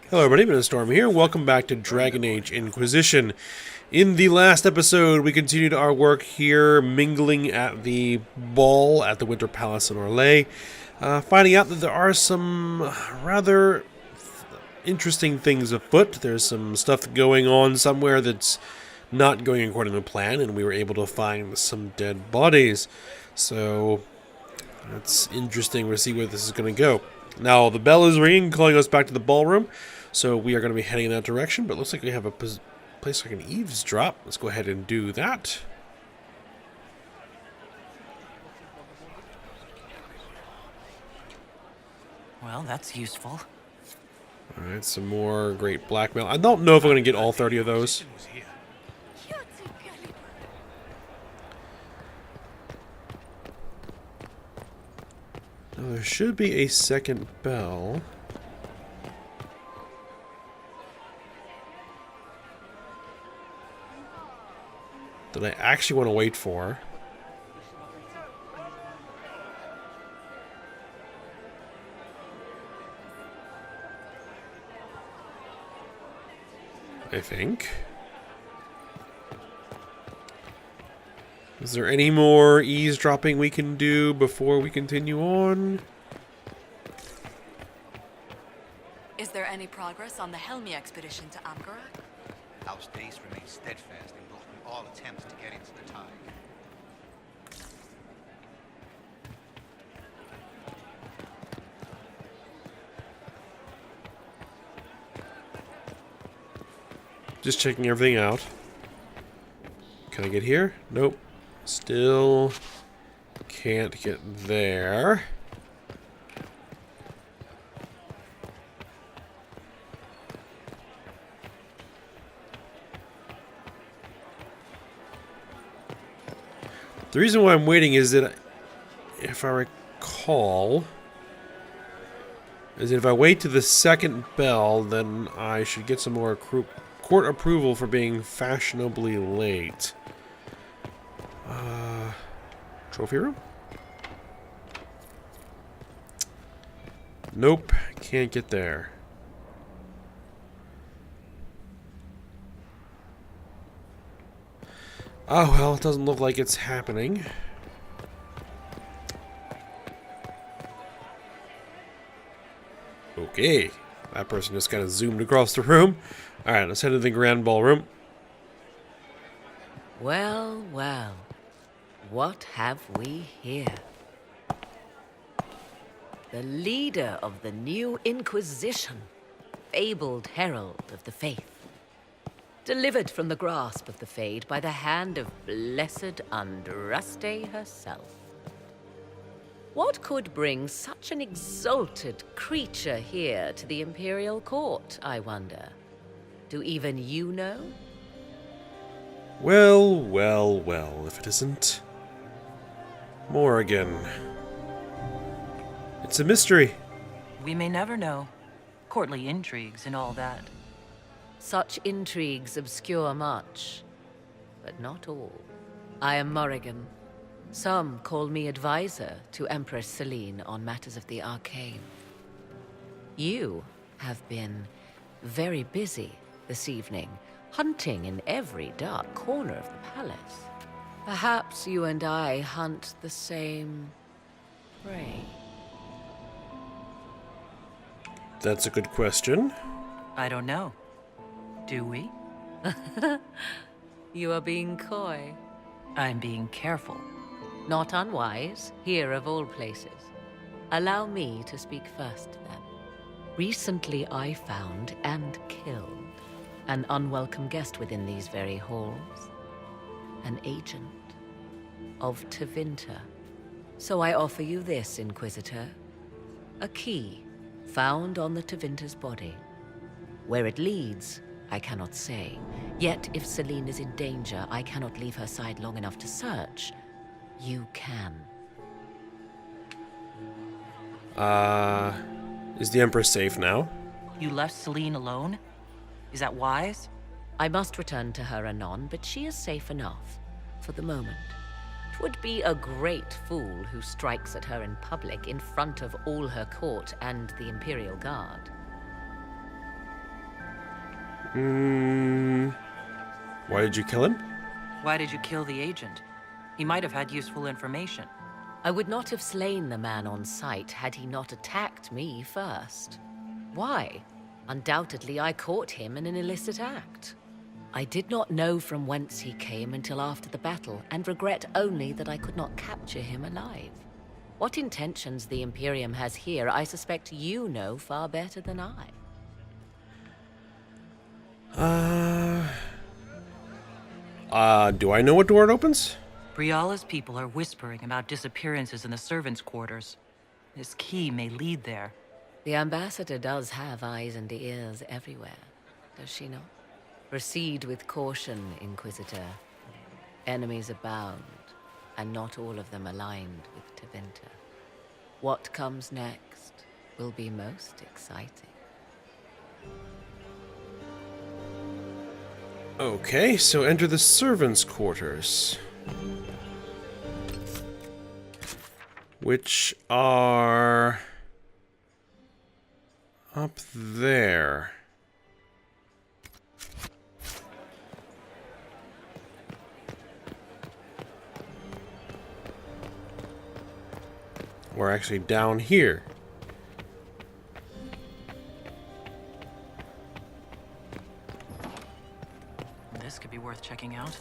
Hello everybody, Ben Storm here. Welcome back to Dragon Age Inquisition. In the last episode, we continued our work here, mingling at the ball at the Winter Palace in Orlais, finding out that there are some rather interesting things afoot. There's some stuff going on somewhere that's not going according to plan, and we were able to find some dead bodies. So, it's interesting. We'll see where this is going to go. Now, the bell is ringing, calling us back to the ballroom. So we are going to be heading in that direction, but it looks like we have a place I can eavesdrop. Let's go ahead and do that. Well, that's useful. Alright, some more great blackmail. I don't know if I'm going to get all 30 of those. Now, there should be a second bell. That I actually want to wait for. I think. Is there any more eavesdropping we can do before we continue on? Is there any progress on the Helmi expedition to Amgarak? House Dace remains steadfast in blocking all attempts to get into the tide. Just checking everything out. Can I get here? Nope. Still can't get there. The reason why I'm waiting is that, if I recall, is that if I wait to the second bell, then I should get some more court approval for being fashionably late. Trophy room? Nope, can't get there. Oh, well, it doesn't look like it's happening. Okay. That person just kind of zoomed across the room. Alright, let's head to the grand ballroom. Well, well. What have we here? The leader of the new Inquisition, fabled herald of the faith. Delivered from the grasp of the Fade by the hand of blessed Andraste herself. What could bring such an exalted creature here to the Imperial Court, I wonder? Do even you know? Well, well, well, if it isn't Morrigan. It's a mystery. We may never know. Courtly intrigues and all that. Such intrigues obscure much, but not all. I am Morrigan. Some call me advisor to Empress Celine on matters of the arcane. You have been very busy this evening, hunting in every dark corner of the palace. Perhaps you and I hunt the same prey. That's a good question. I don't know. Do we? You are being coy. I'm being careful. Not unwise, here of all places. Allow me to speak first, then. Recently I found and killed an unwelcome guest within these very halls. An agent of Tevinter. So I offer you this, Inquisitor. A key found on the Tevinter's body. Where it leads, I cannot say. Yet if Celine is in danger, I cannot leave her side long enough to search. You can. Is the Empress safe now? You left Celine alone? Is that wise? I must return to her anon, but she is safe enough, for the moment. 'Twould be a great fool who strikes at her in public in front of all her court and the Imperial Guard. Why did you kill him? Why did you kill the agent? He might have had useful information. I would not have slain the man on sight had he not attacked me first. Why? Undoubtedly, I caught him in an illicit act. I did not know from whence he came until after the battle, and regret only that I could not capture him alive. What intentions the Imperium has here, I suspect you know far better than I. Do I know what door it opens? Briala's people are whispering about disappearances in the servants' quarters. This key may lead there. The ambassador does have eyes and ears everywhere, does she not? Proceed with caution, Inquisitor. Enemies abound, and not all of them aligned with Tevinter. What comes next will be most exciting. Okay, so enter the servants' quarters. Which are up there. We're actually down here. This could be worth checking out.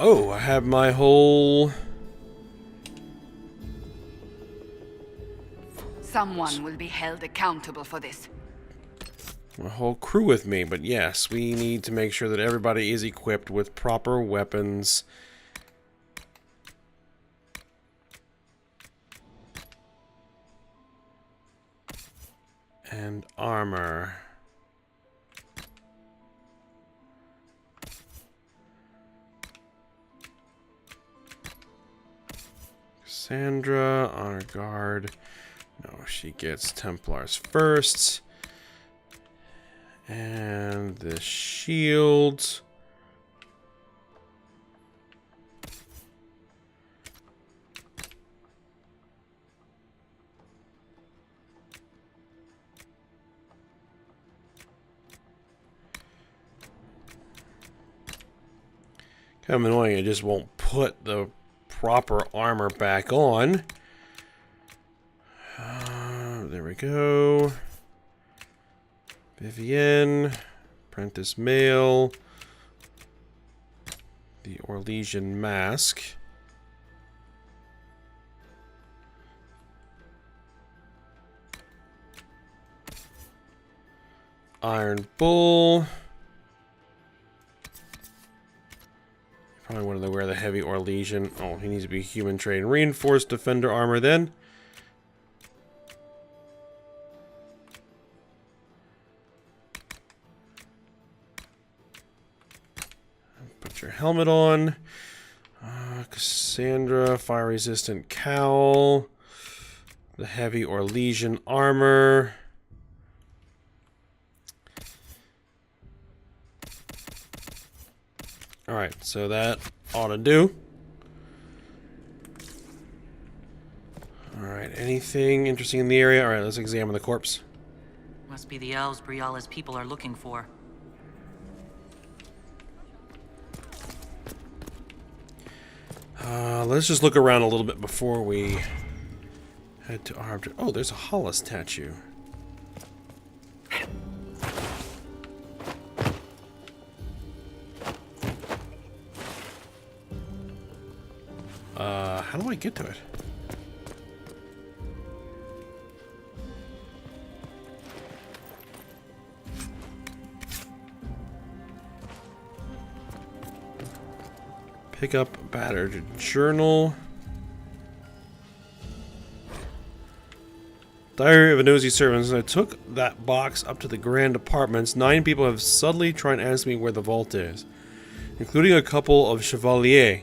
Oh, I have my whole... Someone will be held accountable for this. my whole crew with me, but yes, we need to make sure that everybody is equipped with proper weapons. And armor. Cassandra, honor guard. No, she gets Templars first. And the shield. Kind of annoying, it just won't put the proper armor back on. There we go. Vivienne, apprentice male, the Orlesian mask. Iron Bull. Probably wanted to wear the heavy Orlesian. Oh, he needs to be human trained. Reinforced defender armor then. Put your helmet on. Cassandra, fire resistant cowl. The heavy Orlesian armor. Alright, so that ought to do. Alright, anything interesting in the area? Alright, let's examine the corpse. Must be the elves Briala's people are looking for. Let's just look around a little bit before we head to our object. Oh, there's a Hollis statue. How do I get to it? Pick up battered journal. Diary of a nosy servant. As I took that box up to the grand apartments, 9 people have subtly tried to ask me where the vault is, including a couple of chevaliers.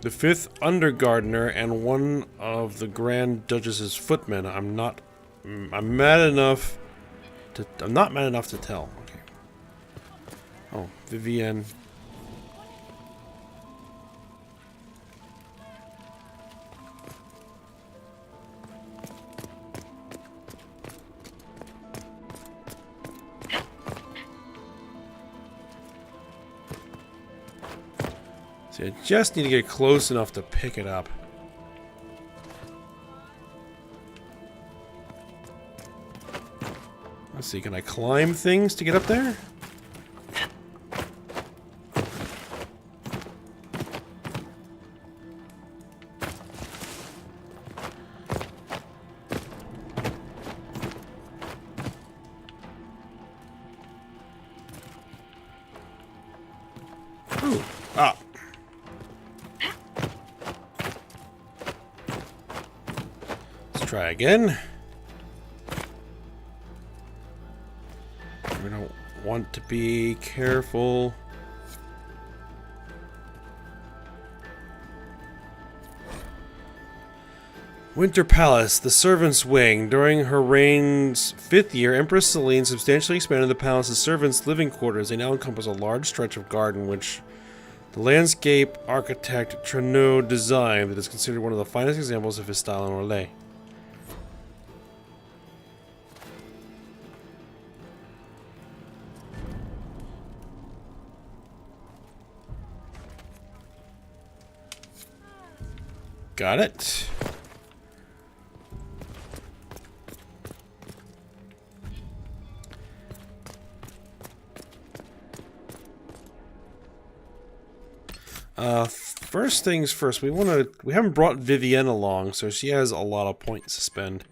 The 5th undergardener and one of the Grand Duchess's footmen. I'm not mad enough to tell. Okay. Oh, Vivienne. See, I just need to get close enough to pick it up. Let's see, can I climb things to get up there? Ooh, ah. Let's try again. We don't want to be careful. Winter Palace, the servants' wing. During her reign's 5th year, Empress Celine substantially expanded the palace's servants' living quarters. They now encompass a large stretch of garden, which the landscape architect Trenot designed, that is considered one of the finest examples of his style in Orlais. Got it. First things first, we haven't brought Vivienne along, so she has a lot of points to spend.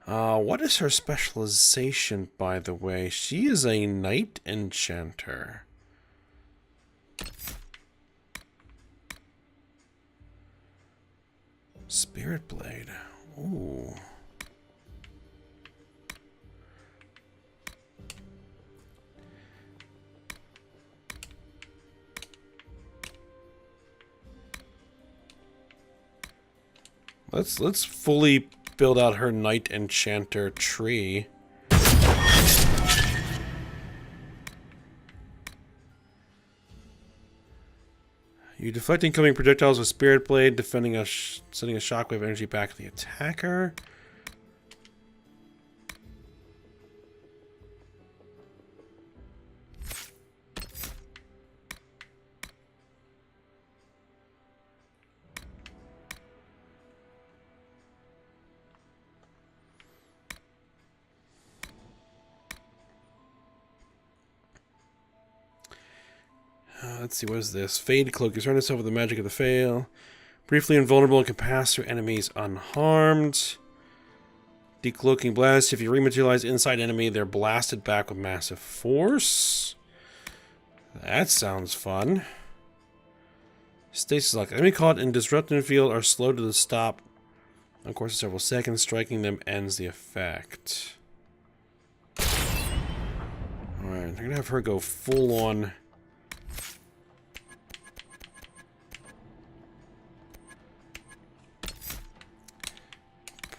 What is her specialization, by the way? She is a knight enchanter. Spirit Blade. Ooh. Let's fully build out her Knight Enchanter tree. You deflect incoming projectiles with Spirit Blade, sending a shockwave energy back to the attacker. Let's see, what is this? Fade Cloak. You surround yourself with the magic of the Fail. Briefly invulnerable and can pass through enemies unharmed. Decloaking Blast. If you rematerialize inside enemy, they're blasted back with massive force. That sounds fun. Stasis Lock. Enemy caught in disrupted field are slowed to the stop. Of course, in several seconds. Striking them ends the effect. Alright, I'm gonna have her go full on.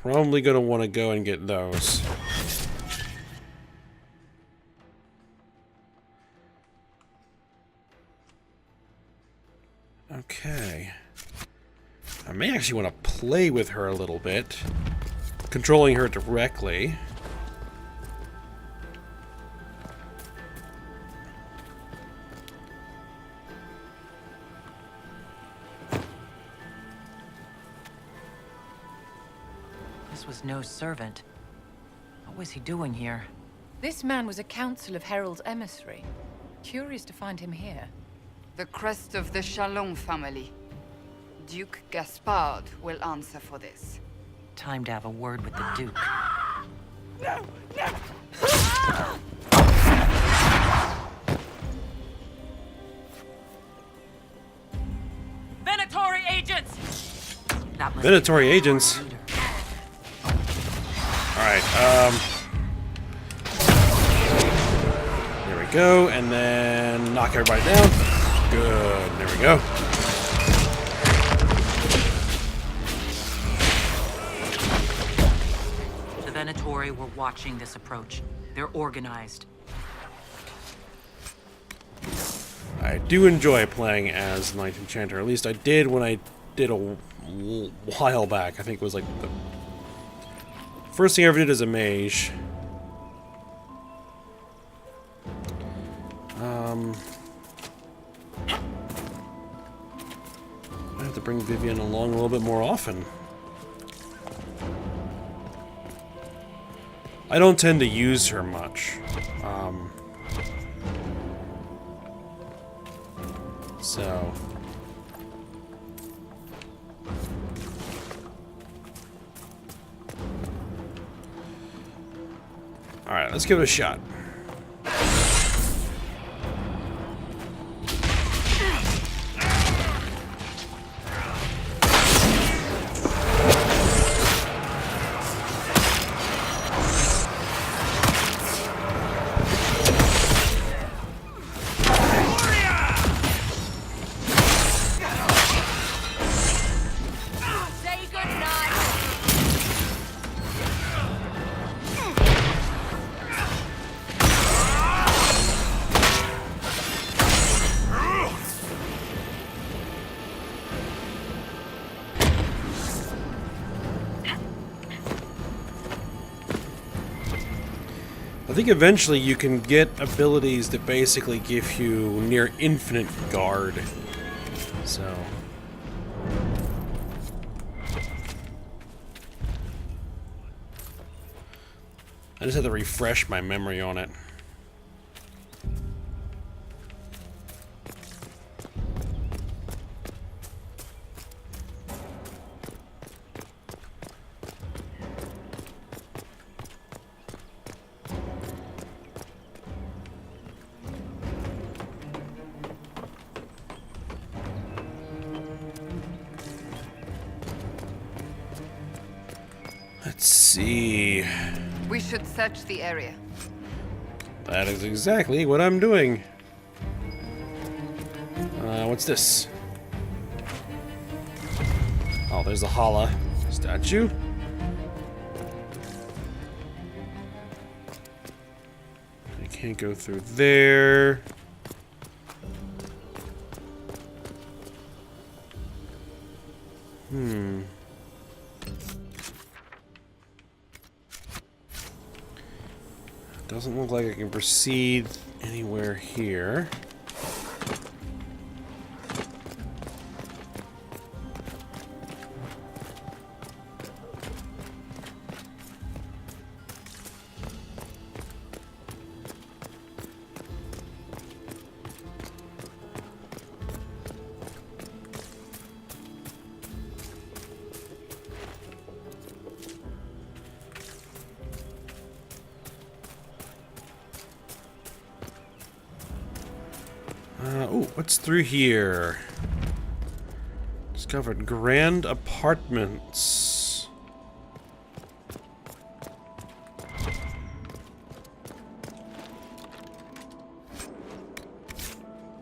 Probably going to want to go and get those. Okay. I may actually want to play with her a little bit. Controlling her directly. Was no servant. What was he doing here? This man was a council of Herald's emissary. Curious to find him here. The crest of the Chalon family. Duke Gaspard will answer for this. Time to have a word with the Duke. No! Venatory agents! Venatory agents? Alright, there we go, and then knock everybody down. Good, there we go. The Venatory were watching this approach. They're organized. I do enjoy playing as Knight Enchanter. At least I did when I did a while back. I think it was like the first thing I ever did as a mage. I have to bring Vivian along a little bit more often. I don't tend to use her much. So... Alright, let's give it a shot. I think eventually you can get abilities that basically give you near infinite guard. So... I just have to refresh my memory on it. Let's see. We should search the area. That is exactly what I'm doing. What's this? Oh, there's a Hala statue. I can't go through there. Doesn't look like I can proceed anywhere here. Oh, what's through here? Discovered grand apartments.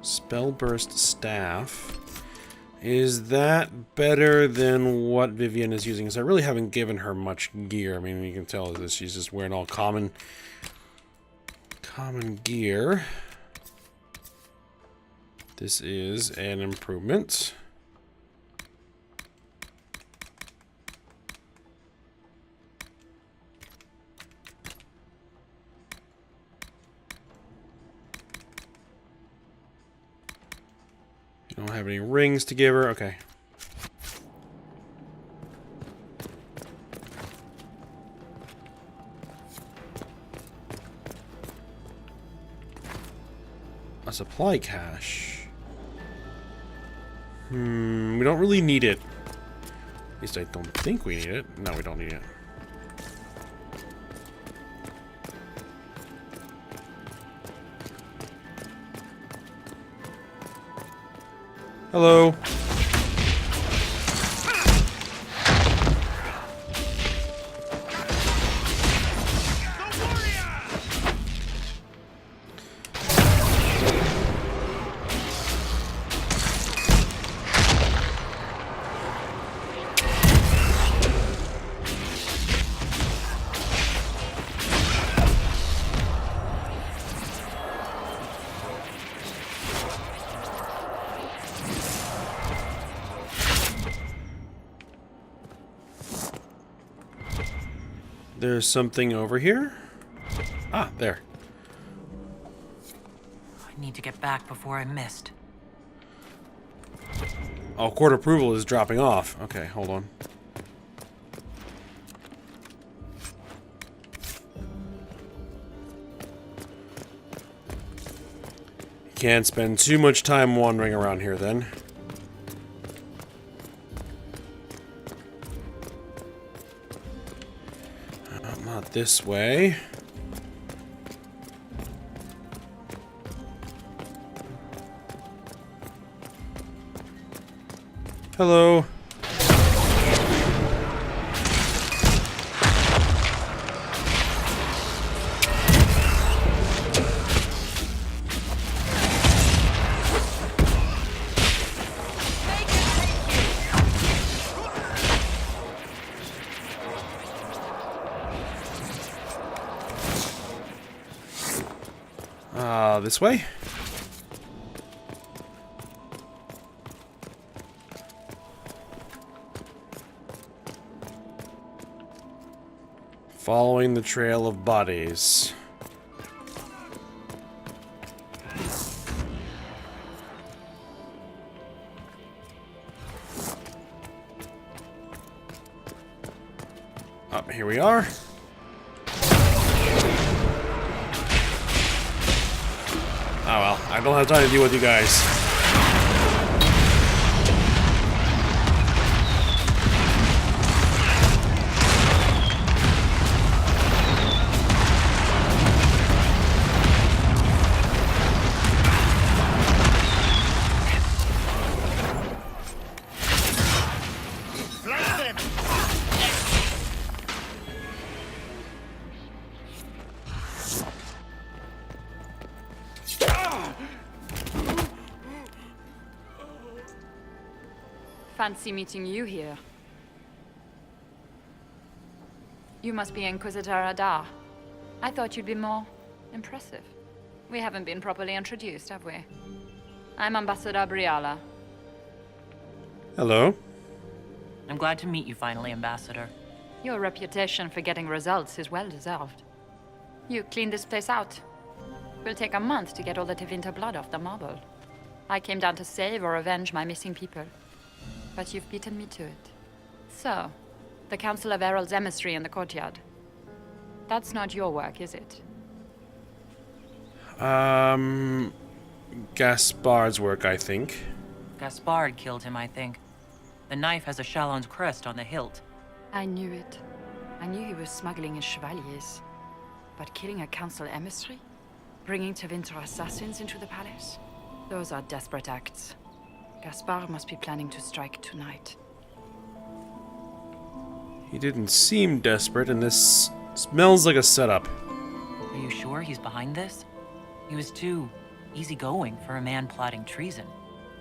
Spellburst staff. Is that better than what Vivian is using? Because I really haven't given her much gear. I mean, you can tell that she's just wearing all common gear. This is an improvement. You don't have any rings to give her? Okay. A supply cache. We don't really need it. At least I don't think we need it. No, we don't need it. Hello. There's something over here. Ah, there. I need to get back before I'm missed. Oh, court approval is dropping off. Okay, hold on. Can't spend too much time wandering around here then. Not this way. Hello. This way? Following the trail of bodies. Up here we are. Oh well, I don't have time to deal with you guys. Fancy meeting you here. You must be Inquisitor Adar. I thought you'd be more impressive. We haven't been properly introduced, have we? I'm Ambassador Briala. Hello. I'm glad to meet you finally, Ambassador. Your reputation for getting results is well deserved. You cleaned this place out. Will take a month to get all the Tevinter blood off the marble. I came down to save or avenge my missing people. But you've beaten me to it. So, the Council of Herald's emissary in the courtyard. That's not your work, is it? Gaspard's work, I think. Gaspard killed him, I think. The knife has a Chalon's crest on the hilt. I knew it. I knew he was smuggling his chevaliers. But killing a council emissary? Bringing Tevinter assassins into the palace? Those are desperate acts. Gaspard must be planning to strike tonight. He didn't seem desperate, and this smells like a setup. Are you sure he's behind this? He was too easygoing for a man plotting treason.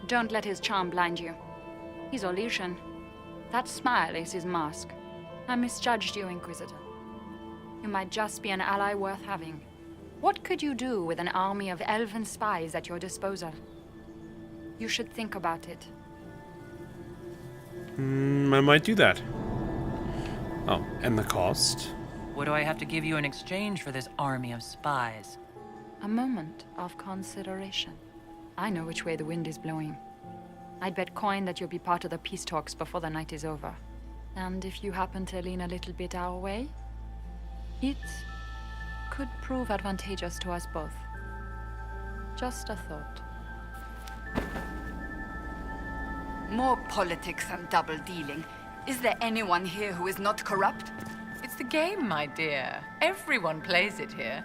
Don't let his charm blind you. He's Orlesian. That smile is his mask. I misjudged you, Inquisitor. You might just be an ally worth having. What could you do with an army of elven spies at your disposal? You should think about it. I might do that. Oh, and the cost? What do I have to give you in exchange for this army of spies? A moment of consideration. I know which way the wind is blowing. I'd bet coin that you'll be part of the peace talks before the night is over. And if you happen to lean a little bit our way, it could prove advantageous to us both. Just a thought. More politics and double dealing. Is there anyone here who is not corrupt? It's the game, my dear. Everyone plays it here.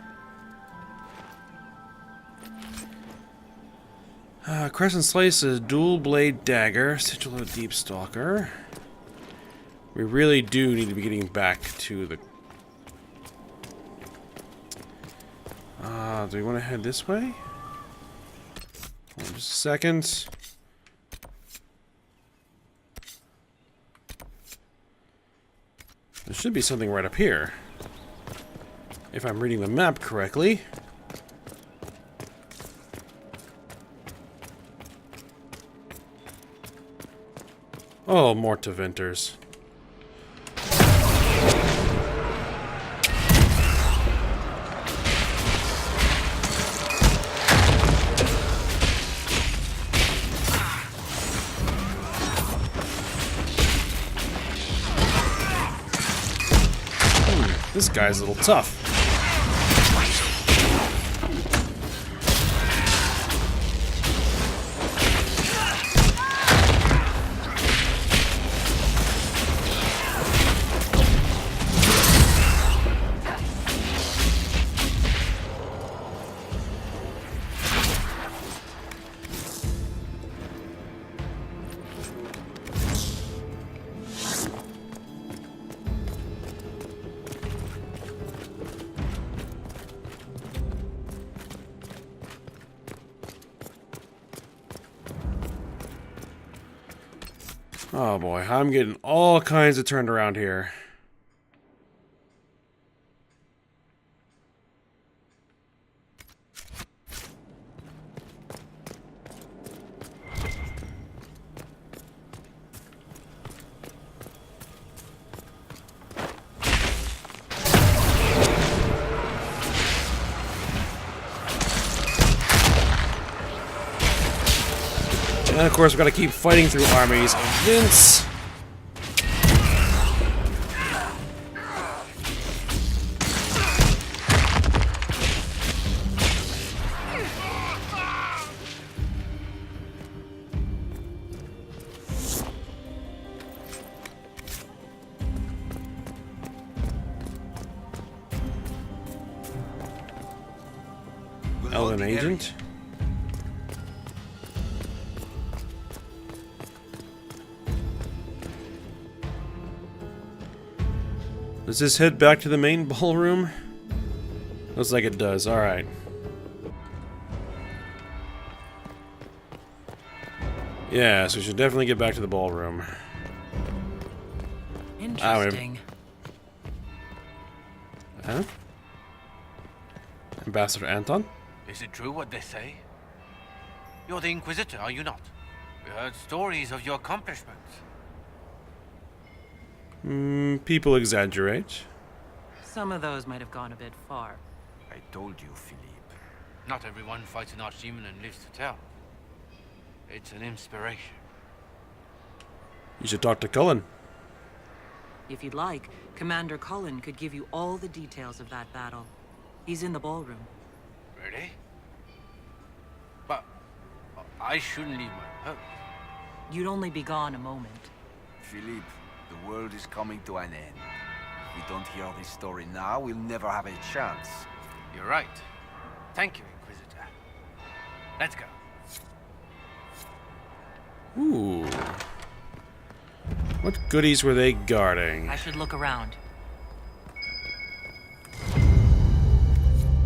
Crescent Slice is dual blade dagger, Sigil of Deep Stalker. We really do need to be getting back to the... do we want to head this way? Hold on just a second. There should be something right up here. If I'm reading the map correctly. Oh, more Tevinters. This guy's a little tough. Oh boy, I'm getting all kinds of turned around here. And of course, we've got to keep fighting through armies of Vince. Elven agent. Does this head back to the main ballroom? Looks like it does. Alright. Yeah, so we should definitely get back to the ballroom. Interesting. Huh? Ambassador Anton? Is it true what they say? You're the Inquisitor, are you not? We heard stories of your accomplishments. People exaggerate. Some of those might have gone a bit far. I told you, Philippe. Not everyone fights an archdemon and lives to tell. It's an inspiration. You should talk to Cullen. If you'd like, Commander Cullen could give you all the details of that battle. He's in the ballroom. Really? But I shouldn't leave my post. You'd only be gone a moment. Philippe, the world is coming to an end. If we don't hear this story now, we'll never have a chance. You're right. Thank you, Inquisitor. Let's go. Ooh. What goodies were they guarding? I should look around.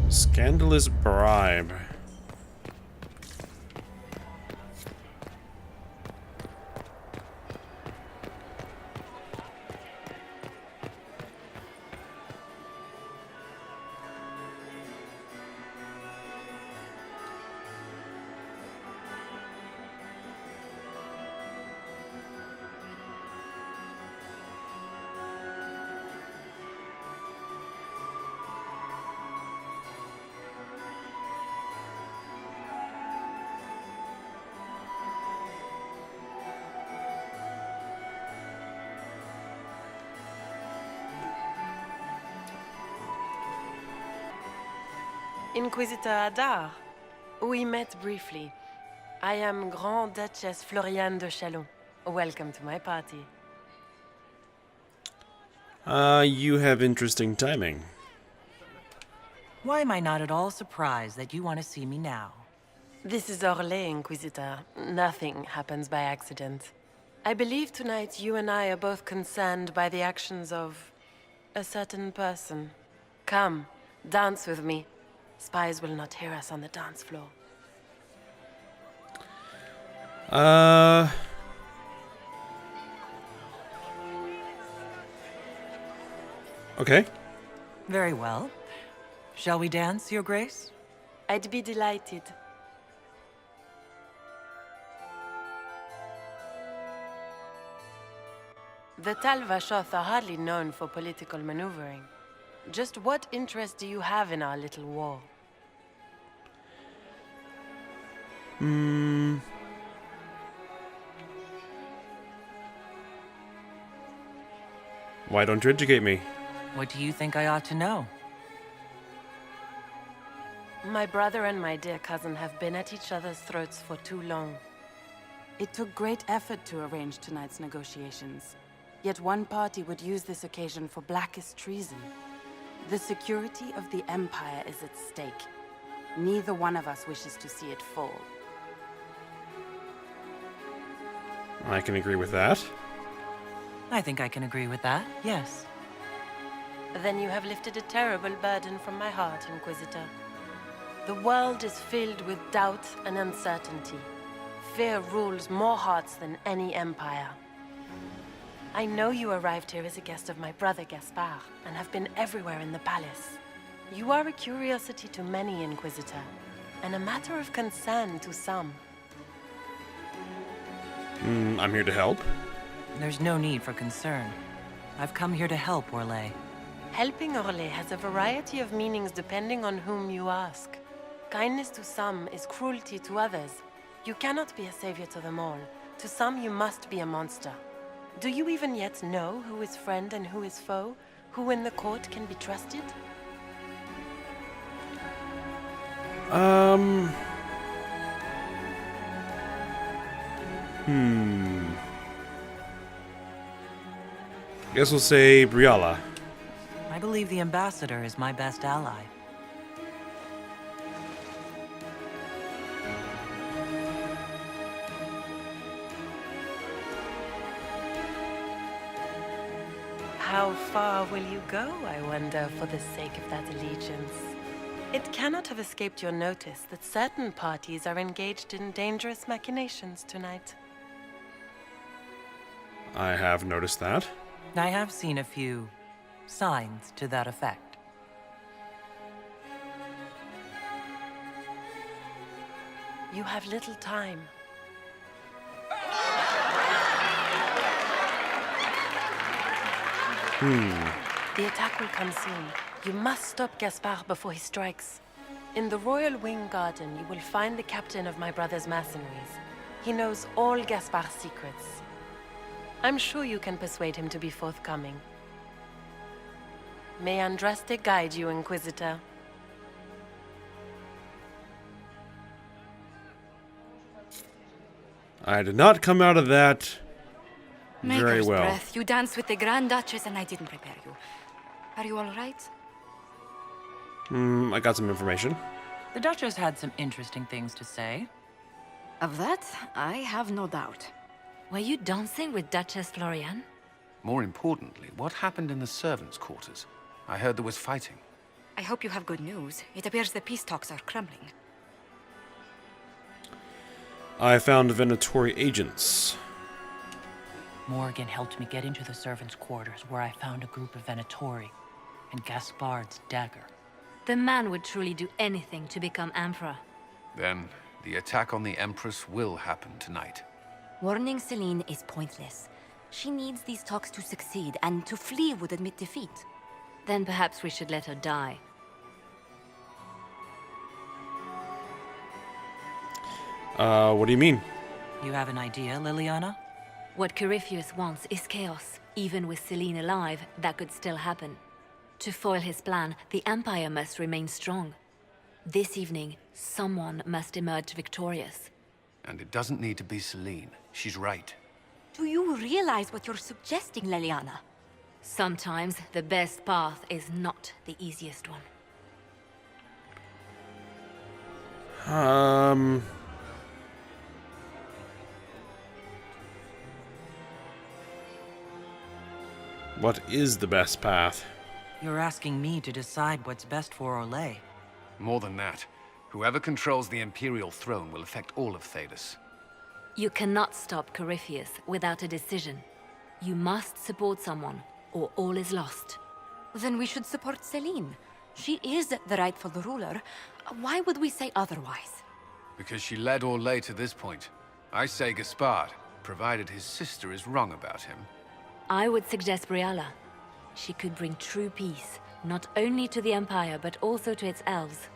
Scandalous bribe. Inquisitor Adar. We met briefly. I am Grand Duchess Floriane de Chalon. Welcome to my party. You have interesting timing. Why am I not at all surprised that you want to see me now? This is Orlais, Inquisitor. Nothing happens by accident. I believe tonight you and I are both concerned by the actions of a certain person. Come, dance with me. Spies will not hear us on the dance floor. Okay. Very well. Shall we dance, Your Grace? I'd be delighted. The Tal Vashoth are hardly known for political maneuvering. Just what interest do you have in our little war? Why don't you educate me? What do you think I ought to know? My brother and my dear cousin have been at each other's throats for too long. It took great effort to arrange tonight's negotiations. Yet one party would use this occasion for blackest treason. The security of the Empire is at stake. Neither one of us wishes to see it fall. I can agree with that. I think I can agree with that, yes. Then you have lifted a terrible burden from my heart, Inquisitor. The world is filled with doubt and uncertainty. Fear rules more hearts than any empire. I know you arrived here as a guest of my brother Gaspard, and have been everywhere in the palace. You are a curiosity to many, Inquisitor, and a matter of concern to some. I'm here to help. There's no need for concern. I've come here to help, Orlais. Helping Orlais has a variety of meanings depending on whom you ask. Kindness to some is cruelty to others. You cannot be a savior to them all. To some, you must be a monster. Do you even yet know who is friend and who is foe? Who in the court can be trusted? Guess we'll say Briala. I believe the ambassador is my best ally. How far will you go, I wonder, for the sake of that allegiance? It cannot have escaped your notice that certain parties are engaged in dangerous machinations tonight. I have noticed that. I have seen a few signs to that effect. You have little time. The attack will come soon. You must stop Gaspard before he strikes. In the Royal Wing Garden, you will find the captain of my brother's mercenaries. He knows all Gaspard's secrets. I'm sure you can persuade him to be forthcoming. May Andraste guide you, Inquisitor. I did not come out of that very Maker's well. breath. You danced with the Grand Duchess and I didn't prepare you. Are you all right? I got some information. The Duchess had some interesting things to say. Of that, I have no doubt. Were you dancing with Duchess Florian? More importantly, what happened in the servants' quarters? I heard there was fighting. I hope you have good news. It appears the peace talks are crumbling. I found Venatori agents. Morgan helped me get into the servants' quarters, where I found a group of Venatori and Gaspard's dagger. The man would truly do anything to become Emperor. Then, the attack on the Empress will happen tonight. Warning Celine is pointless. She needs these talks to succeed, and to flee would admit defeat. Then perhaps we should let her die. What do you mean? You have an idea, Liliana? What Corypheus wants is chaos. Even with Celine alive, that could still happen. To foil his plan, the Empire must remain strong. This evening, someone must emerge victorious. And it doesn't need to be Celine. She's right. Do you realize what you're suggesting, Liliana? Sometimes the best path is not the easiest one. What is the best path? You're asking me to decide what's best for Orlais. More than that, whoever controls the Imperial throne will affect all of Thedas. You cannot stop Corypheus without a decision. You must support someone, or all is lost. Then we should support Celine. She is the rightful ruler. Why would we say otherwise? Because she led Orlais to this point. I say Gaspard, provided his sister is wrong about him. I would suggest Briala. She could bring true peace, not only to the Empire, but also to its elves.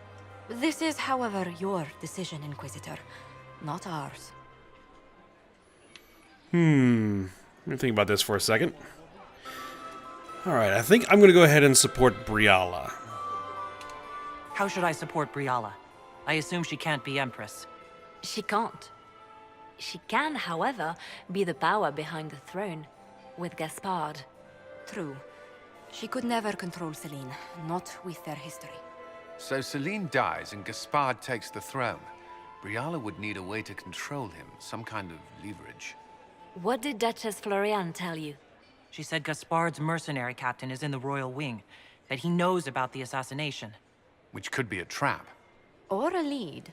This is, however, your decision, Inquisitor, not ours. Let me think about this for a second. Alright, I think I'm going to go ahead and support Briala. How should I support Briala? I assume she can't be Empress. She can't. She can, however, be the power behind the throne, with Gaspard. True. She could never control Celine, not with their history. So Celine dies and Gaspard takes the throne. Briala would need a way to control him, some kind of leverage. What did Duchess Floriane tell you? She said Gaspard's mercenary captain is in the royal wing, that he knows about the assassination. Which could be a trap. Or a lead.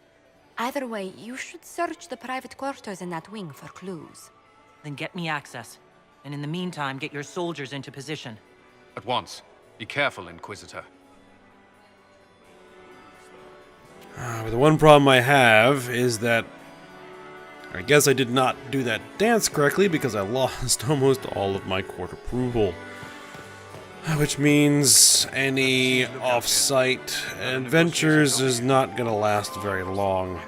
Either way, you should search the private quarters in that wing for clues. Then get me access. And in the meantime, get your soldiers into position. At once. Be careful, Inquisitor. The one problem I have is that I guess I did not do that dance correctly because I lost almost all of my court approval. Which means any off-site adventures is not going to last very long.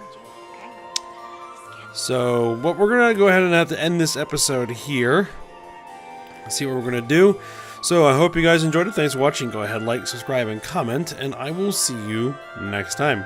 So, what we're going to go ahead and have to end this episode here. See what we're going to do. So, I hope you guys enjoyed it. Thanks for watching. Go ahead, like, subscribe, and comment, and I will see you next time.